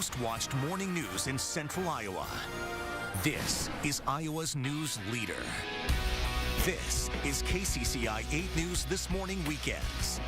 most watched morning news in central Iowa. This is Iowa's news leader. This is KCCI 8 News This Morning Weekends.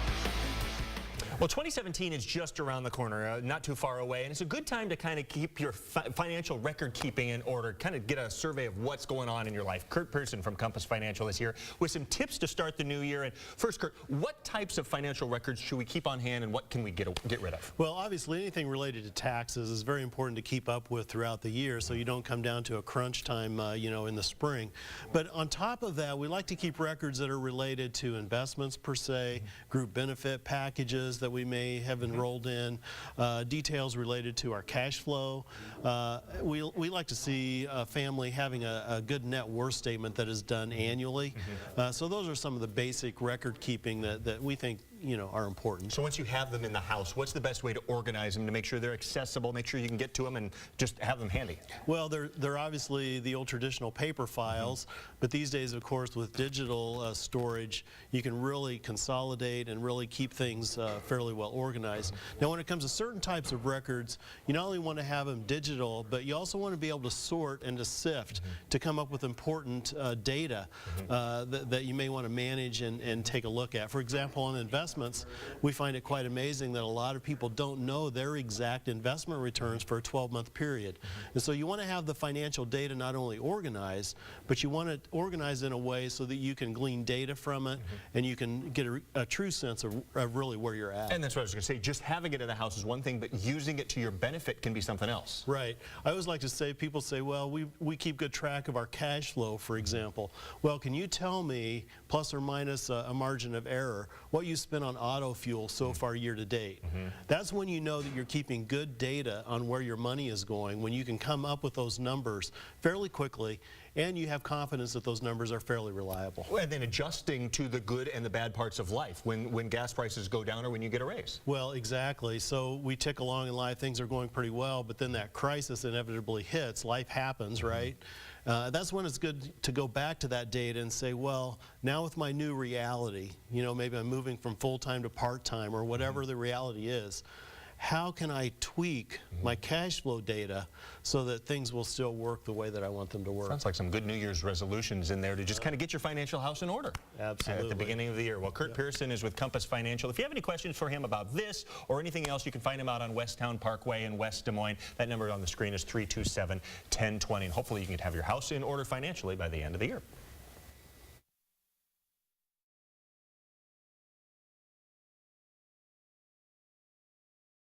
Well, 2017 is just around the corner, not too far away, and it's a good time to kind of keep your financial record keeping in order, kind of get a survey of what's going on in your life. Kurt Pearson from Compass Financial is here with some tips to start the new year. And first, Kurt, what types of financial records should we keep on hand, and what can we get rid of? Well, obviously, anything related to taxes is very important to keep up with throughout the year, so you don't come down to a crunch time, in the spring. But on top of that, we like to keep records that are related to investments per se, group benefit packages that we may have enrolled in, details related to our cash flow. We like to see a family having a good net worth statement that is done annually. So those are some of the basic record keeping that we think are important. So once you have them in the house, what's the best way to organize them to make sure they're accessible, make sure you can get to them, and just have them handy? Well, they're obviously the old traditional paper files, but these days, of course, with digital storage, you can really consolidate and really keep things fairly well organized. Now, when it comes to certain types of records, you not only want to have them digital, but you also want to be able to sort and to sift to come up with important data that you may want to manage and take a look at. For example, on investments, we find it quite amazing that a lot of people don't know their exact investment returns for a 12-month period. And so you want to have the financial data not only organized, but you want it organized in a way so that you can glean data from it and you can get a true sense of really where you're at. And that's what I was going to say. Just having it in the house is one thing, but using it to your benefit can be something else. Right. I always like to say, people say, well, we keep good track of our cash flow, for example. Well, can you tell me, plus or minus a margin of error, what you spend on auto fuel so far year to date? That's when you know that you're keeping good data on where your money is going, when you can come up with those numbers fairly quickly and you have confidence that those numbers are fairly reliable. And then adjusting to the good and the bad parts of life when gas prices go down or when you get a raise. Well, exactly. So we tick along in life, things are going pretty well, but then that crisis inevitably hits, life happens, right? That's when it's good to go back to that data and say, well, now with my new reality, maybe I'm moving from full-time to part-time or whatever the reality is, how can I tweak my cash flow data so that things will still work the way that I want them to work? Sounds like some good New Year's resolutions in there to just kind of get your financial house in order. Absolutely. At the beginning of the year. Well, Kurt Pearson is with Compass Financial. If you have any questions for him about this or anything else, you can find him out on Westtown Parkway in West Des Moines. That number on the screen is 327-1020. And hopefully you can have your house in order financially by the end of the year.